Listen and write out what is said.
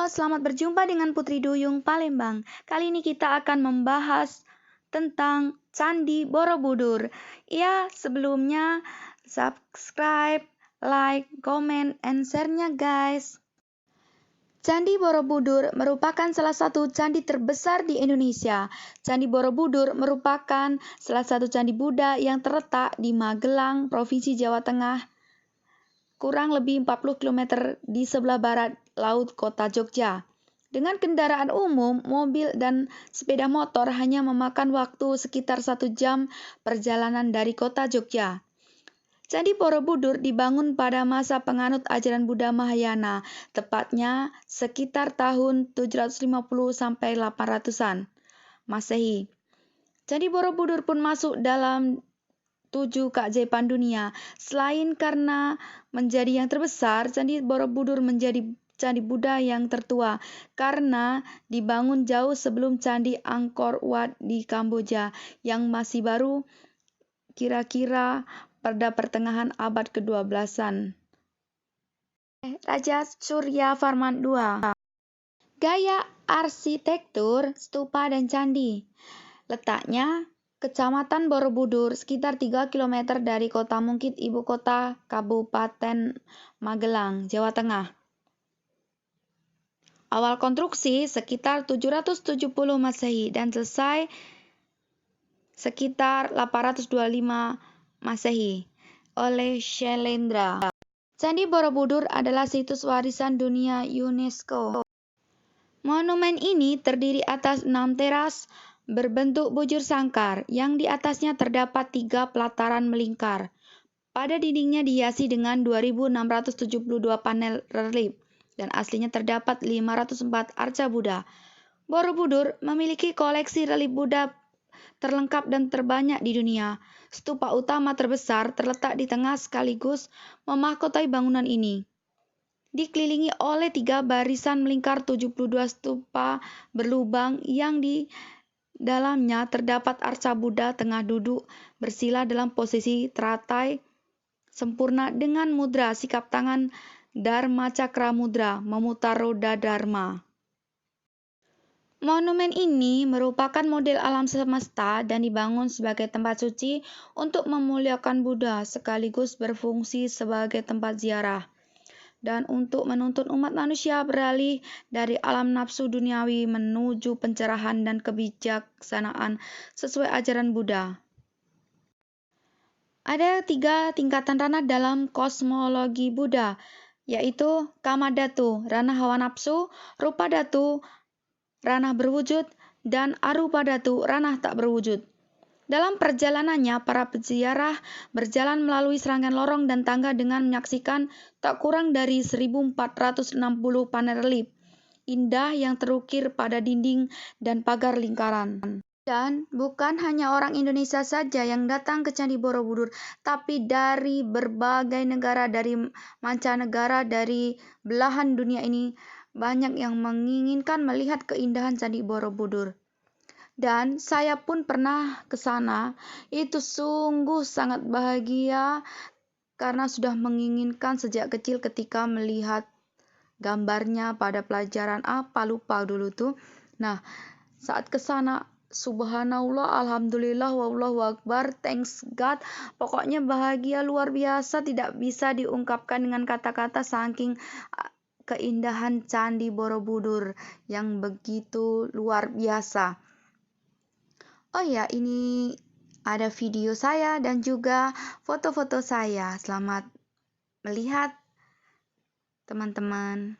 Halo, selamat berjumpa dengan Putri Duyung Palembang. Kali ini kita akan membahas tentang Candi Borobudur. Ya, sebelumnya subscribe, like, comment, and share-nya guys. Candi Borobudur merupakan salah satu candi terbesar di Indonesia. Candi Borobudur merupakan salah satu candi Buddha yang terletak di Magelang, Provinsi Jawa Tengah, kurang lebih 40 km di sebelah barat laut kota Jogja. Dengan kendaraan umum, mobil, dan sepeda motor hanya memakan waktu sekitar 1 jam perjalanan dari kota Jogja. Candi Borobudur dibangun pada masa penganut ajaran Buddha Mahayana, tepatnya sekitar tahun 750 sampai 800-an Masehi. Candi Borobudur pun masuk dalam 7 keajaiban dunia. Selain karena menjadi yang terbesar, Candi Borobudur menjadi candi Buddha yang tertua karena dibangun jauh sebelum Candi Angkor Wat di Kamboja yang masih baru, kira-kira pada pertengahan abad ke-12-an. Raja Surya Varman II. Gaya arsitektur stupa dan candi. Letaknya Kecamatan Borobudur, sekitar 3 km dari Kota Mungkit, ibu kota Kabupaten Magelang, Jawa Tengah. Awal konstruksi sekitar 770 Masehi dan selesai sekitar 825 Masehi oleh Syailendra. Candi Borobudur adalah situs warisan dunia UNESCO. Monumen ini terdiri atas 6 teras berbentuk bujur sangkar, yang di atasnya terdapat 3 pelataran melingkar. Pada dindingnya dihiasi dengan 2.672 panel relief, dan aslinya terdapat 504 arca Buddha. Borobudur memiliki koleksi relief Buddha terlengkap dan terbanyak di dunia. Stupa utama terbesar terletak di tengah sekaligus memahkotai bangunan ini. Dikelilingi oleh 3 barisan melingkar 72 stupa berlubang yang di dalamnya terdapat arca Buddha tengah duduk bersila dalam posisi teratai sempurna dengan mudra sikap tangan Dharma Cakra Mudra memutar roda Dharma. Monumen ini merupakan model alam semesta dan dibangun sebagai tempat suci untuk memuliakan Buddha sekaligus berfungsi sebagai tempat ziarah dan untuk menuntun umat manusia beralih dari alam nafsu duniawi menuju pencerahan dan kebijaksanaan sesuai ajaran Buddha. Ada 3 tingkatan ranah dalam kosmologi Buddha, yaitu Kama Dhatu, ranah hawa nafsu, Rupa Dhatu, ranah berwujud, dan Arupa Dhatu, ranah tak berwujud. Dalam perjalanannya, para peziarah berjalan melalui serangkaian lorong dan tangga dengan menyaksikan tak kurang dari 1.460 panel relief indah yang terukir pada dinding dan pagar lingkaran. Dan bukan hanya orang Indonesia saja yang datang ke Candi Borobudur, tapi dari berbagai negara, dari mancanegara, dari belahan dunia ini, banyak yang menginginkan melihat keindahan Candi Borobudur. Dan saya pun pernah ke sana. Itu sungguh sangat bahagia karena sudah menginginkan sejak kecil ketika melihat gambarnya pada pelajaran apa lupa dulu tuh. Nah, saat ke sana subhanallah, alhamdulillah, wallahu akbar, thanks God. Pokoknya bahagia luar biasa, tidak bisa diungkapkan dengan kata-kata saking keindahan Candi Borobudur yang begitu luar biasa. Oh ya, ini ada video saya dan juga foto-foto saya. Selamat melihat, teman-teman.